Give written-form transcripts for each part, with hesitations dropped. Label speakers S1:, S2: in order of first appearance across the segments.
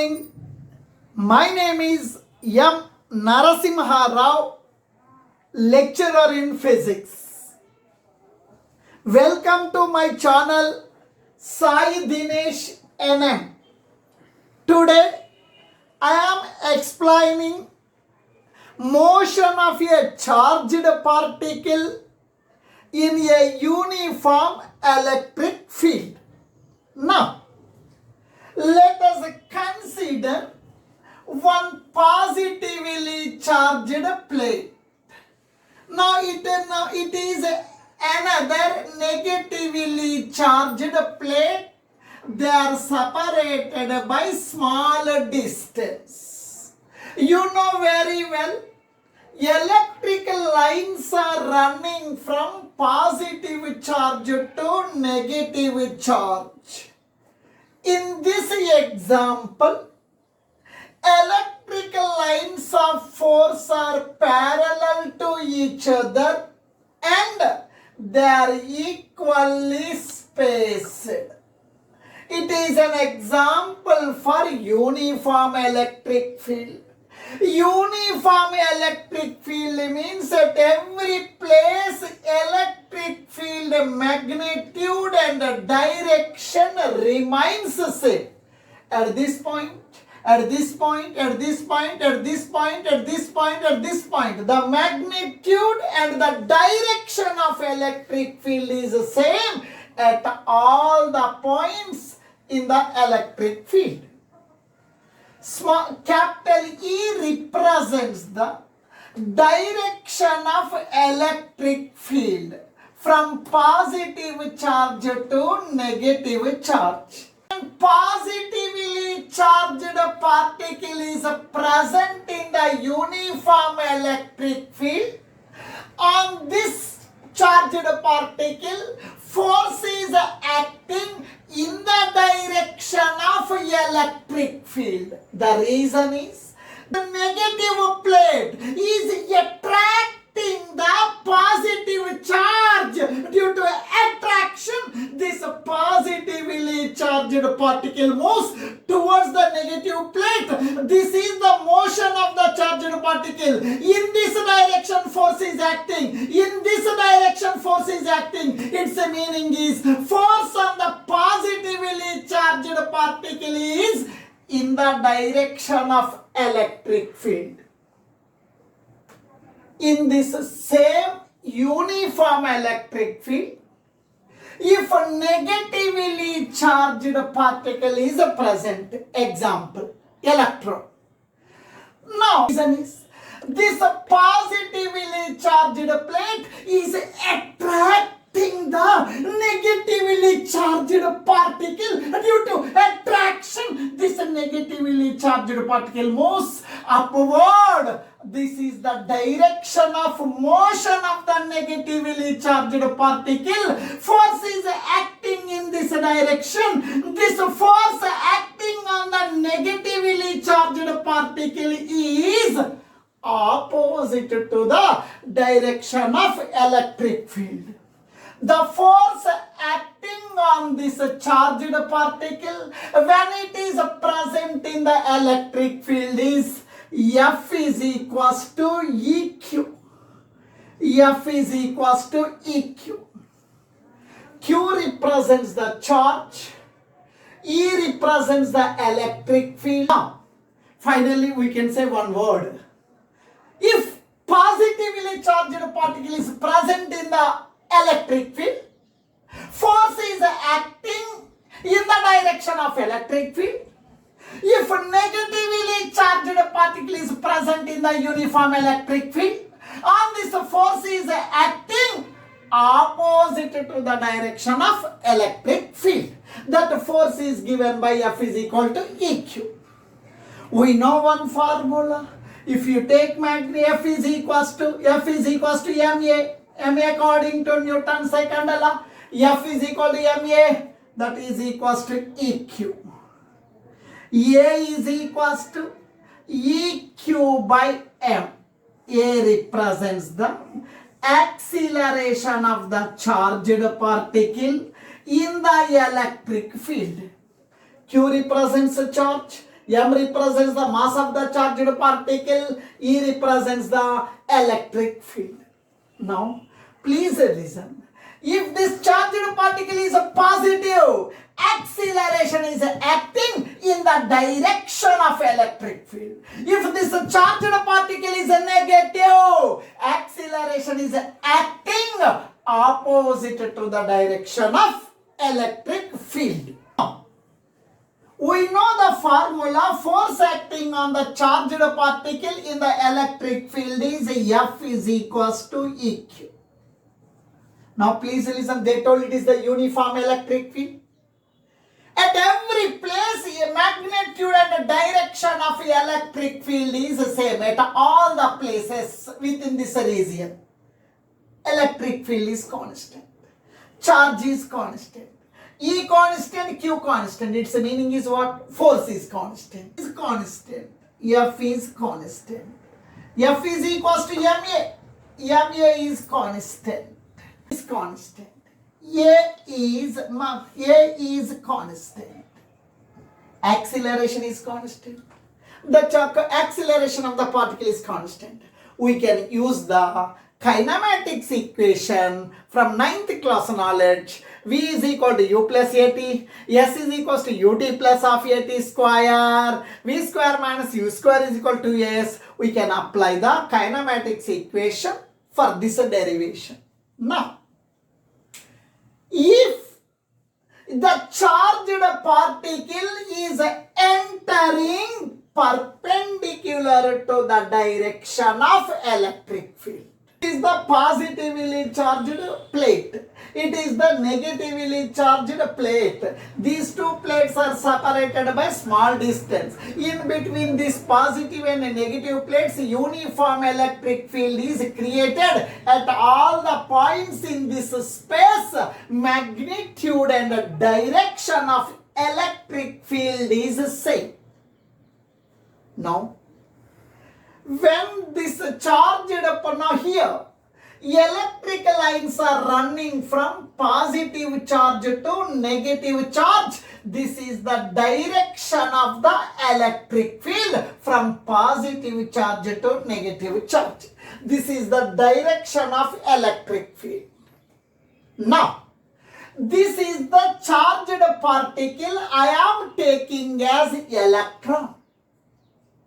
S1: morning. My name is M. Narasimha Rao, lecturer in physics. Welcome to my channel Sai Dinesh NM. Today I am explaining motion of a charged particle in a uniform electric field. Now, let us consider one positively charged plate. Now it is another negatively charged plate. They are separated by small distance. You know very well, electrical lines are running from positive charge to negative charge. In this example, electrical lines of force are parallel to each other and they are equally spaced. It is an example for uniform electric field. Uniform electric field means at every place electric field magnitude and direction remains same. At this point, at this point, at this point, at this point, at this point, at this point, the magnitude and the direction of electric field is same at all the points in the electric field. Capital E represents the direction of electric field from positive charge to negative charge. And positively charged particle is present in the uniform electric field. On this charged particle, force is acting in the direction of electric field. The reason is the negative plate is attracting the positive charge. Due to attraction, this positively charged particle moves towards the negative plate. This is the motion of the charged particle. In this direction, force is acting. In this direction, force is acting. Its meaning is force on the positively charged particle is in the direction of electric field. In this same uniform electric field, if a negatively charged particle is present, example, electron. Now, reason is this positively charged plate is attracting the negatively charged particle. Due to attraction, this negatively charged particle moves upward. This is the direction of motion of the negatively charged particle. Force is acting in this direction. This force acting on the negatively charged particle is opposite to the direction of electric field. The force acting on this charged particle when it is present in the electric field is F is equals to EQ. F is equals to EQ. Q represents the charge. E represents the electric field. Now, finally we can say one word. If positively charged particle is present in the electric field, force is acting in the direction of electric field. If negatively charged particle is present in the uniform electric field, on this force is acting opposite to the direction of electric field. That force is given by F is equal to EQ. We know one formula. If you take magnitude, F is equals to MA. MA according to Newton's second law. F is equal to MA. That is equals to EQ. A is equals to EQ by M. A represents the acceleration of the charged particle in the electric field. Q represents a charge, M represents the mass of the charged particle. E represents the electric field. Now, please listen. If this charged particle is a positive, acceleration is acting in the direction of electric field. If this charged particle is a negative, acceleration is acting opposite to the direction of electric field. We know the formula. Force acting on the charged particle in the electric field is F is equals to EQ. Now please listen, they told it is the uniform electric field. At every place, a magnitude and direction of the electric field is the same at all the places within this region. Electric field is constant. Charge is constant. E constant, Q constant. Its meaning is what? Force is constant. Is constant. F is constant. F is equals to MA. MA is constant. Is constant. A is constant. Acceleration is constant. The acceleration of the particle is constant. We can use the kinematics equation from 9th class knowledge. V is equal to U plus AT. S is equals to UT plus of AT square. V square minus U square is equal to S. We can apply the kinematics equation for this derivation. Now, if the charged particle is entering perpendicular to the direction of electric field, it is the positively charged plate. It is the negatively charged plate. These two plates are separated by small distance. In between these positive and negative plates, uniform electric field is created at all the points in this space. Magnitude and direction of electric field is same. Now, when this charged now here, electric lines are running from positive charge to negative charge. This is the direction of the electric field from positive charge to negative charge. This is the direction of electric field. Now, this is the charged particle I am taking as electron.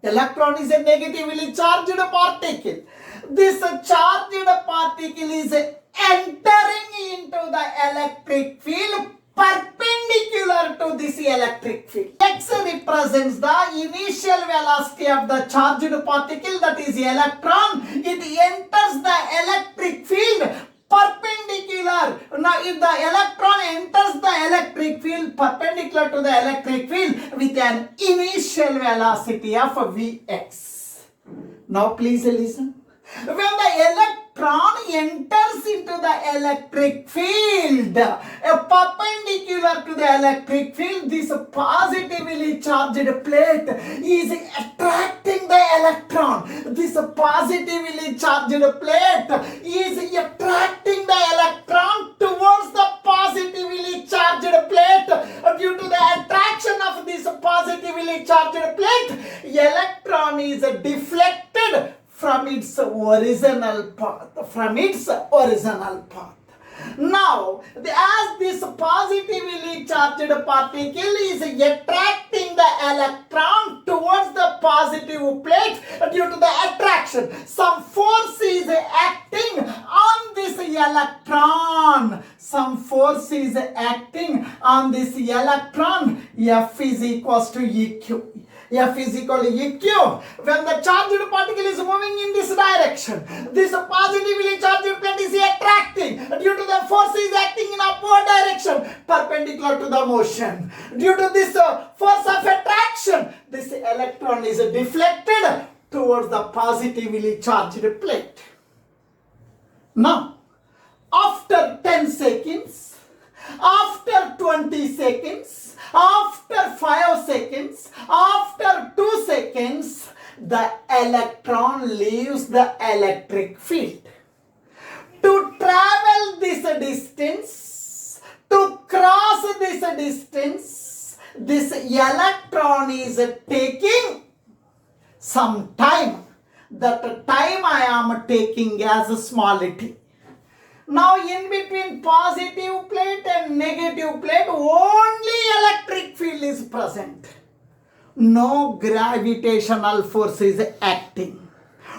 S1: Electron is a negatively charged particle. This charged particle is entering into the electric field perpendicular to this electric field. X represents the initial velocity of the charged particle, that is electron. It enters the electric field perpendicular. Now, if the electron enters the electric field perpendicular to the electric field with an initial velocity of Vx. Now, please listen. When the electron enters into the electric field, perpendicular to the electric field, this positively charged plate is attracting the electron. This positively charged plate is attracting the electron towards the positively charged plate. Due to the attraction of this positively charged plate, electron is deflected from its original path. Now, as this positively charged particle is attracting the electron towards the positive plate due to the attraction, some force is acting on this electron. Some force is acting on this electron. F is equals to EQ. F is equal to EQ. When the charged particle is moving in this direction, this positively charged plate is attracting due to the force is acting in upward direction perpendicular to the motion. Due to this force of attraction, this electron is deflected towards the positively charged plate. Now, after 10 seconds, after 20 seconds, after 5 seconds, after 2 seconds, the electron leaves the electric field. To travel this distance, to cross this distance, this electron is taking some time. That time I am taking as a small t. Now in between positive plate and negative plate, only electric field is present. No gravitational force is acting.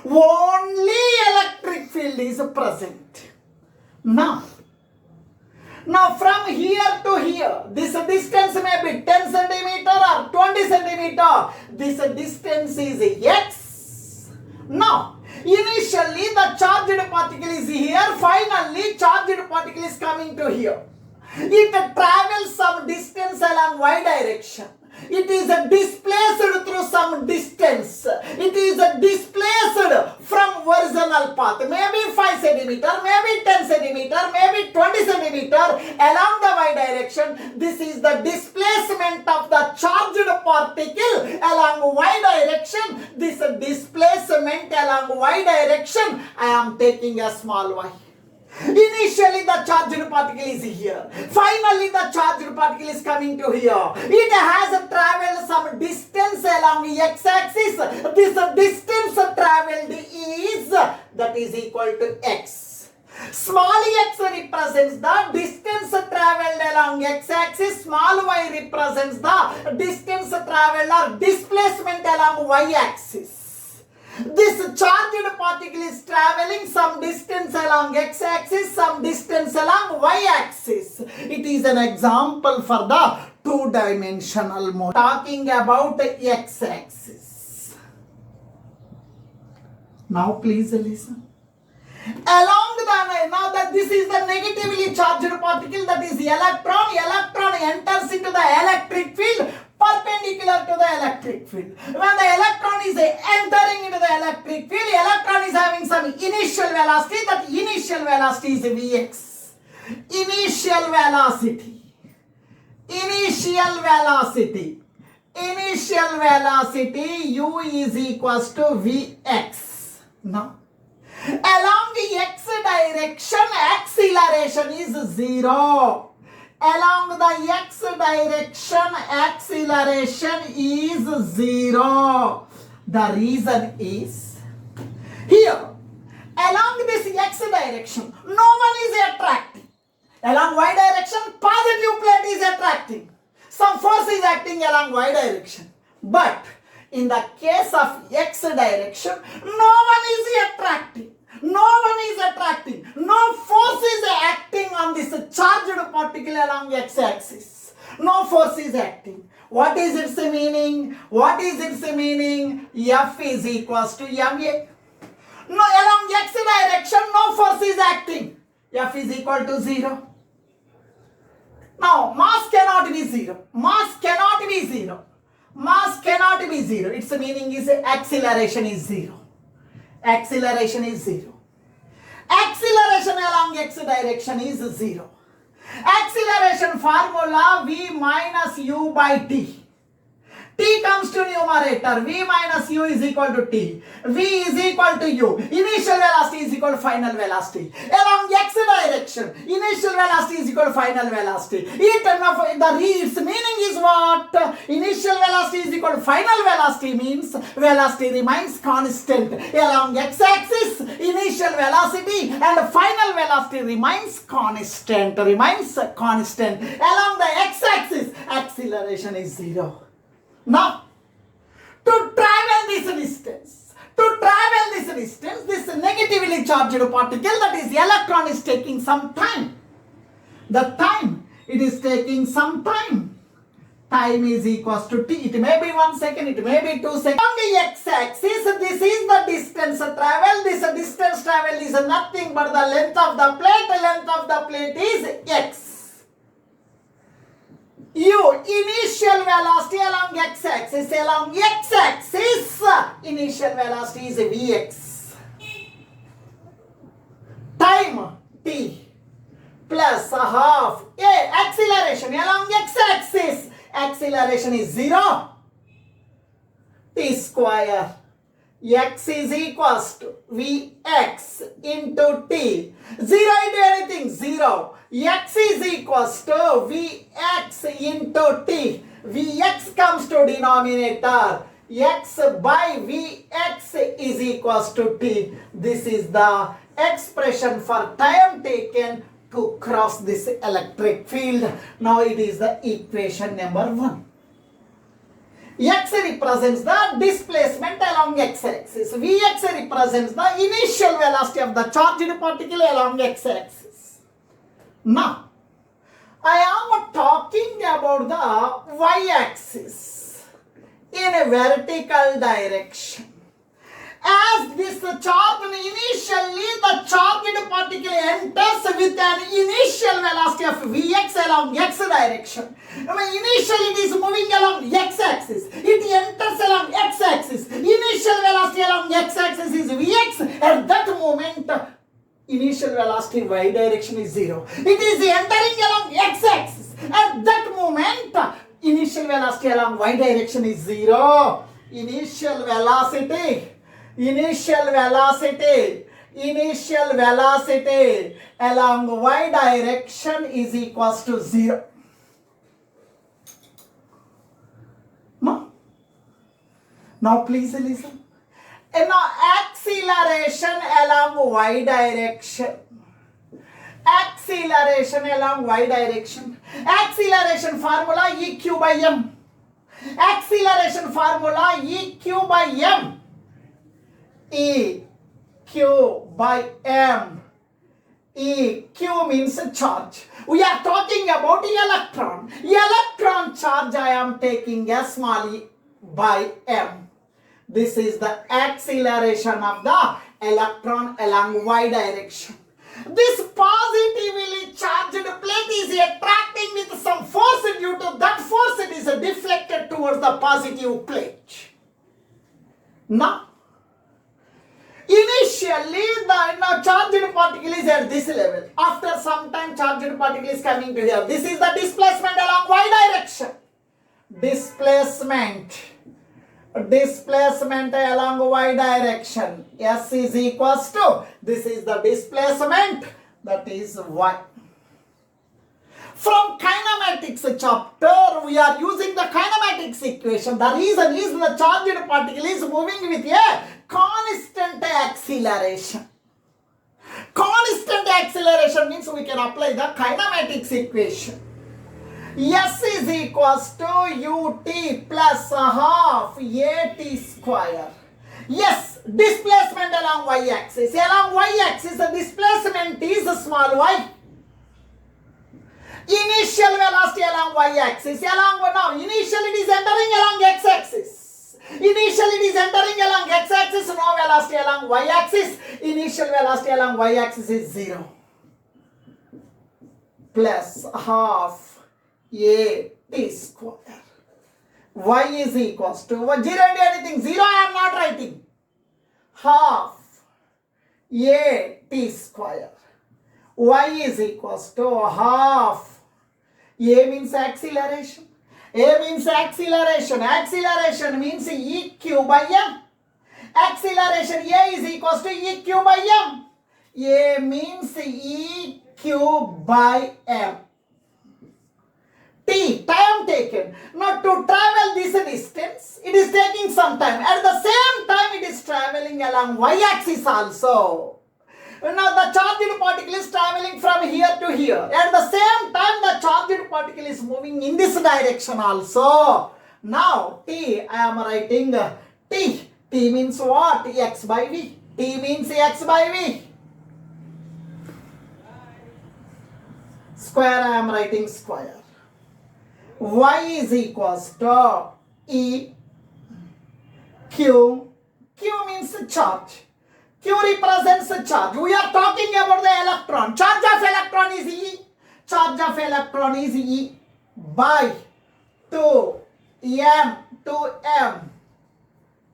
S1: Only electric field is present. Now from here to here, this distance may be 10 centimeter or 20 centimeter. This distance is x. Now, initially the charged particle is here. Finally, charged particle is coming to here. It travels some distance along y direction. It is displaced through some distance. It is displaced from horizontal path. Maybe 5 centimeter, maybe 10 centimeter, maybe 20 centimeter along the y direction. This is the displacement of the charged particle along y direction. This displacement along y direction, I am taking a small y. Initially the charged particle is here. Finally the charged particle is coming to here. It has traveled some distance along x-axis. This distance traveled is, that is equal to x. Small x represents the distance traveled along x-axis. Small y represents the distance traveled or displacement along y-axis. This charged particle is traveling some distance along x-axis, some distance along y-axis. It is an example for the two-dimensional mode. Talking about x-axis. Now please listen. Along the, now that this is the negatively charged particle, that is electron. Electron enters into the electric field perpendicular to the electric field. When the electron is entering into the electric field, electron is having some initial velocity. That initial velocity is Vx. Initial velocity. Initial velocity. Initial velocity U is equals to Vx. Now, along the x direction, acceleration is 0. Along the x direction, acceleration is 0. The reason is, here, along this x direction, no one is attracting. Along y direction, positive plate is attracting. Some force is acting along y direction. But in the case of x direction, no one is attracting. No one is attracting. No force is acting on this charged particle along x-axis. No force is acting. What is its meaning? What is its meaning? F is equals to ma. No, along x direction, no force is acting. F is equal to 0. Now, mass cannot be 0. Mass cannot be 0. Mass cannot be 0. Its meaning is acceleration is 0. Acceleration is 0. Acceleration along x direction is 0. Acceleration formula V minus u by t. T comes to numerator. V minus u is equal to t. V is equal to u. Initial velocity is equal to final velocity. Along x direction, initial velocity is equal to final velocity. Its meaning is what? Initial velocity is equal to final velocity means velocity remains constant. Along x-axis, initial velocity and final velocity remains constant. Along the x-axis, acceleration is 0. Now, to travel this distance, this negatively charged particle, that is electron, is taking some time. It is taking some time. Time is equals to t. It may be 1 second, it may be 2 seconds. On the x-axis, this is the distance travel. This distance travel is nothing but the length of the plate. Length of the plate is x. U, initial velocity along x-axis. Along x-axis, initial velocity is Vx. Time t plus a half a. Acceleration along x-axis. Acceleration is 0. T square. X is equals to Vx into t. 0 into anything, 0. X is equals to Vx into t. Vx comes to denominator. X by Vx is equals to T. This is the expression for time taken to cross this electric field. Now it is the equation number 1. X represents the displacement along x-axis. Vx represents the initial velocity of the charged particle along x-axis. Now, I am talking about the y-axis in a vertical direction. As this charge, initially the charged particle enters with an initial velocity of Vx along x direction. Initially it is moving along x-axis. It enters along x-axis. Initial velocity along x-axis is Vx. At that moment, initial velocity y direction is 0. It is entering along x-axis. At that moment, initial velocity along y direction is 0. Initial velocity along y direction is equals to 0. Now please listen. And now acceleration along y direction. Acceleration along y direction. Acceleration formula EQ by m. Acceleration formula EQ by m. EQ by m. EQ means charge. We are talking about electron. Electron charge I am taking a small e by m. This is the acceleration of the electron along y direction. This positively charged plate is attracting with some force. Due to that force, it is deflected towards the positive plate. Now, initially, the charged particle is at this level. After some time, charged particle is coming to here. This is the displacement along y direction. Displacement along y direction. S is equals to, this is the displacement, that is y. From kinematics chapter, we are using the kinematics equation. The reason is the charged particle is moving with a constant acceleration. Constant acceleration means we can apply the kinematics equation. S is equals to ut plus half at square. Yes, displacement along y-axis. Along y-axis, the displacement is small y. Initial velocity along y-axis. Initially it is entering along x-axis. Initially it is entering along x-axis, no velocity along y-axis. Initial velocity along y-axis is 0. Plus half at square. Y is equals to 0 into anything. 0 I am not writing. Half at square. Y is equals to half. A means acceleration. A means acceleration. Acceleration means EQ by m. Acceleration A is equals to EQ by m. A means EQ by m. T, time taken. Now to travel this distance, it is taking some time. At the same time, it is traveling along y-axis also. Now the charged particle is traveling from here to here. At the same time, the charged particle is moving in this direction also. Now T, I am writing T. T means what? X by V. T means X by V. Square, I am writing square. Y is equals to E Q. Q means charge. Q represents charge. We are talking about the electron. Charge of electron is E. Charge of electron is E by 2m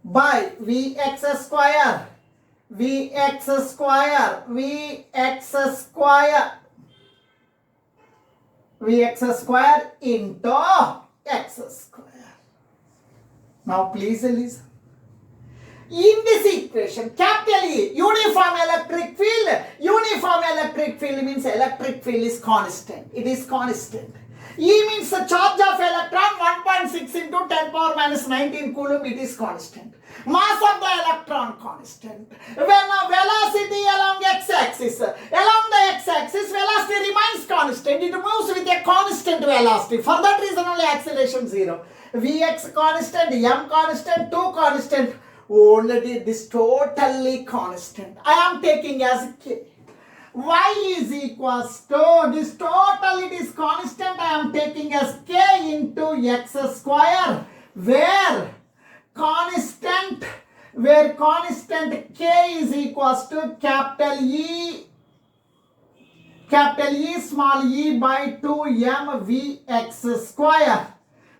S1: by Vx square. Vx square. Vx square into x square. Now please listen. In this equation, capital E, uniform electric field. Uniform electric field means electric field is constant. It is constant. E means the charge of electron 1.6 into 10 power minus 19 coulomb, it is constant. Mass of the electron constant. When a velocity along x-axis, velocity remains constant. It moves with a constant velocity. For that reason only acceleration 0. Vx constant, m constant, 2 constant. Only this totally constant. I am taking as k. Y is equals to, this total it is constant, I am taking as k into x square, where constant k is equals to capital E small e by 2m vx square.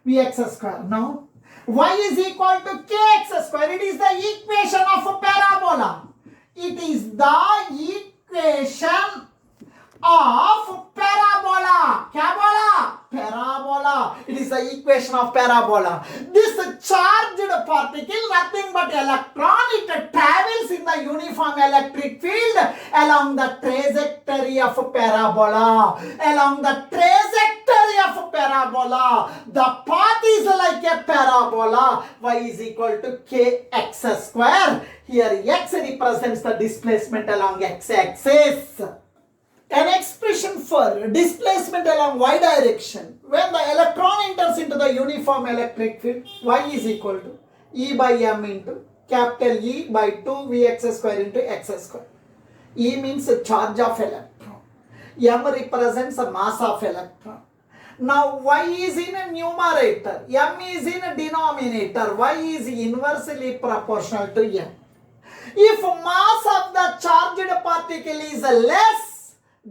S1: Now y is equal to kx square. It is the equation of a parabola. It is the equation of parabola. Parabola. It is the equation of parabola. This charged particle, nothing but electron, it travels in the uniform electric field along the trajectory of parabola. The path is like a parabola. Y is equal to kx square. Here x represents the displacement along x-axis. An expression for displacement along y direction. When the electron enters into the uniform electric field, y is equal to E by m into capital E by 2 Vx square into x square. E means the charge of electron. M represents the mass of electron. Now y is in a numerator, m is in a denominator, y is inversely proportional to m. If mass of the charged particle is less,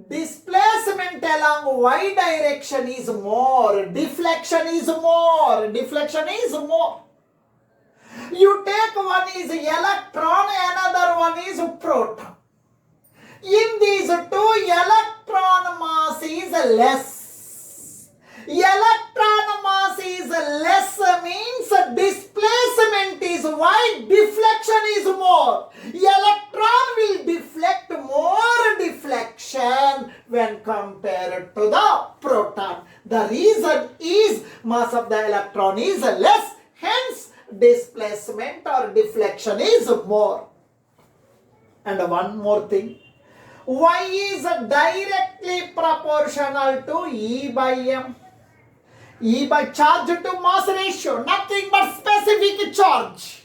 S1: displacement along y direction is more, deflection is more. You take one is electron, another one is proton. In these two, electron mass is less. Electron mass is less means displacement is y, deflection is more. Electron will deflect more deflection when compared to the proton. The reason is mass of the electron is less, hence displacement or deflection is more. And one more thing, y is directly proportional to E by m. E by charge to mass ratio, nothing but specific charge.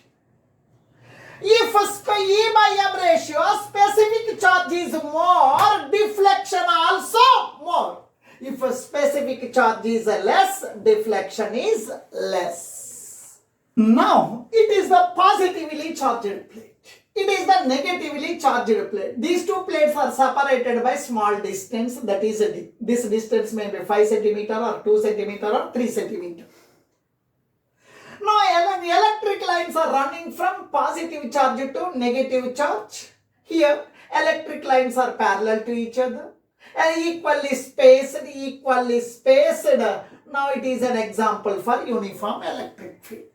S1: If E by m ratio, specific charge is more, deflection also more. If specific charge is less, deflection is less. Now, it is the positively charged plate. It is the negatively charged plate. These two plates are separated by small distance, that is, this distance may be 5 centimeter or 2 centimeter or 3 centimeter. Now, electric lines are running from positive charge to negative charge. Here, electric lines are parallel to each other and equally spaced. Now, it is an example for uniform electric field.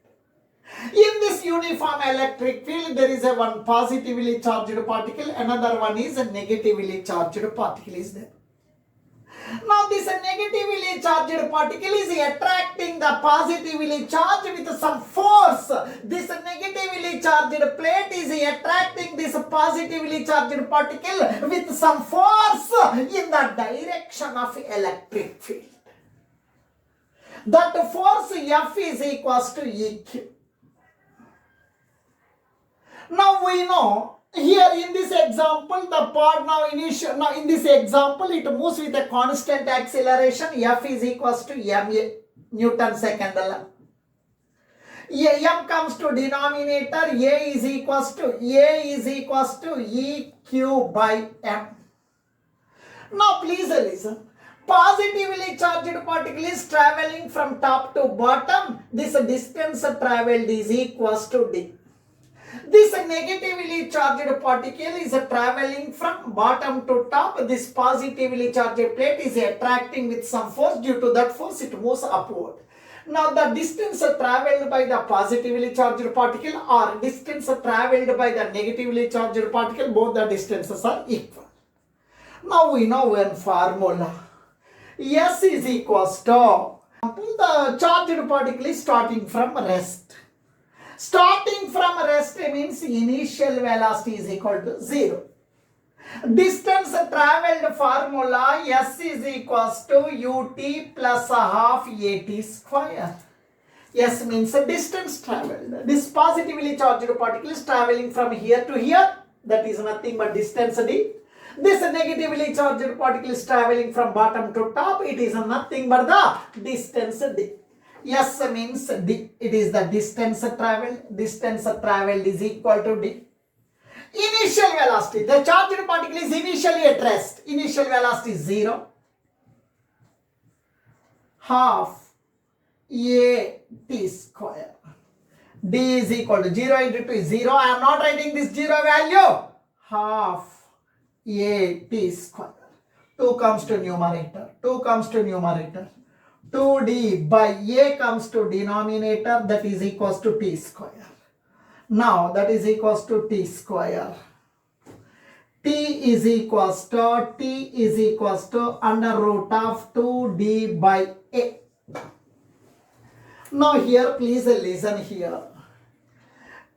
S1: In this uniform electric field, there is a one positively charged particle, another one is a negatively charged particle is there. Now this negatively charged particle is attracting the positively charged with some force. This negatively charged plate is attracting this positively charged particle with some force in the direction of electric field. That force F is equals to EQ. Now we know here in this example the part now in this example it moves with a constant acceleration. F is equals to ma Newton second law. M comes to denominator, A is equals to EQ by M. Now please listen. Positively charged particle is traveling from top to bottom. This distance traveled is equals to d. This negatively charged particle is traveling from bottom to top. This positively charged plate is attracting with some force. Due to that force, it moves upward. Now, the distance traveled by the positively charged particle or distance traveled by the negatively charged particle, both the distances are equal. Now, we know one formula. S is equals to, the charged particle is starting from rest. Starting from rest means initial velocity is equal to 0. Distance traveled formula, S is equals to ut plus a half at square. S means distance traveled. This positively charged particle is traveling from here to here. That is nothing but distance d. This negatively charged particle is traveling from bottom to top. It is nothing but the distance d. S means d. It is the distance traveled. Distance traveled is equal to d. Initial velocity. The charged particle is initially at rest. Initial velocity is 0. Half a t square. D is equal to 0 into 2 is 0. I am not writing this 0 value. Half a t square. 2 comes to numerator. 2 comes to numerator. 2d by a comes to denominator. That is equals to t square. Now that is equals to t square. T is equals to under root of 2d by a. Now here please listen here.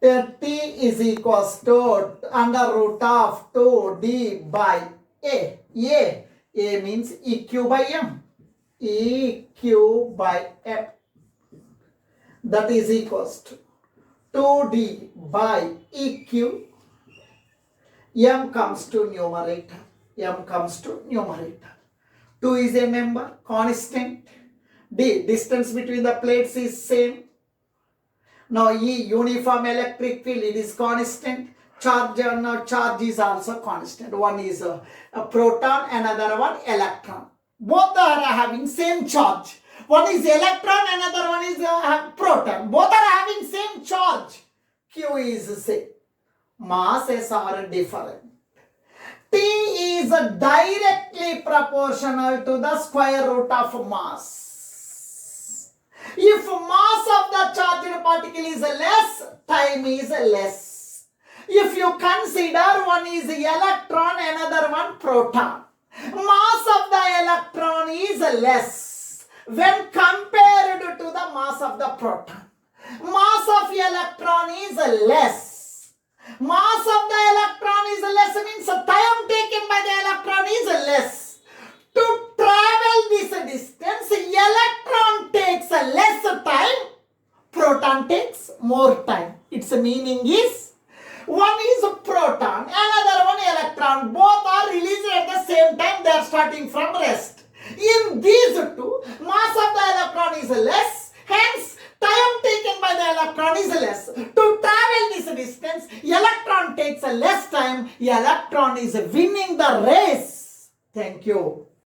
S1: T is equals to under root of 2d by a. A means EQ by M. EQ by M. That is equals to 2d by EQ. M comes to numerator. M comes to numerator. 2 is a number, constant. D, distance between the plates is same. Now E, uniform electric field, it is constant. Charge is also constant. One is a proton, another one electron. Both are having same charge. One is electron, another one is proton. Both are having same charge. Q is same. Masses are different. T is directly proportional to the square root of mass. If mass of the charged particle is less, time is less. If you consider one is electron, another one proton, mass of the electron is less when compared to the mass of the proton. Mass of electron is less. Mass of the electron is less means time taken by the electron is less. To travel this distance, electron takes less time, proton takes more time. Its meaning is, one is a proton, another one electron. Both are released at the same time. They are starting from rest. In these two, mass of the electron is less. Hence, time taken by the electron is less. To travel this distance, electron takes less time. Electron is winning the race. Thank you.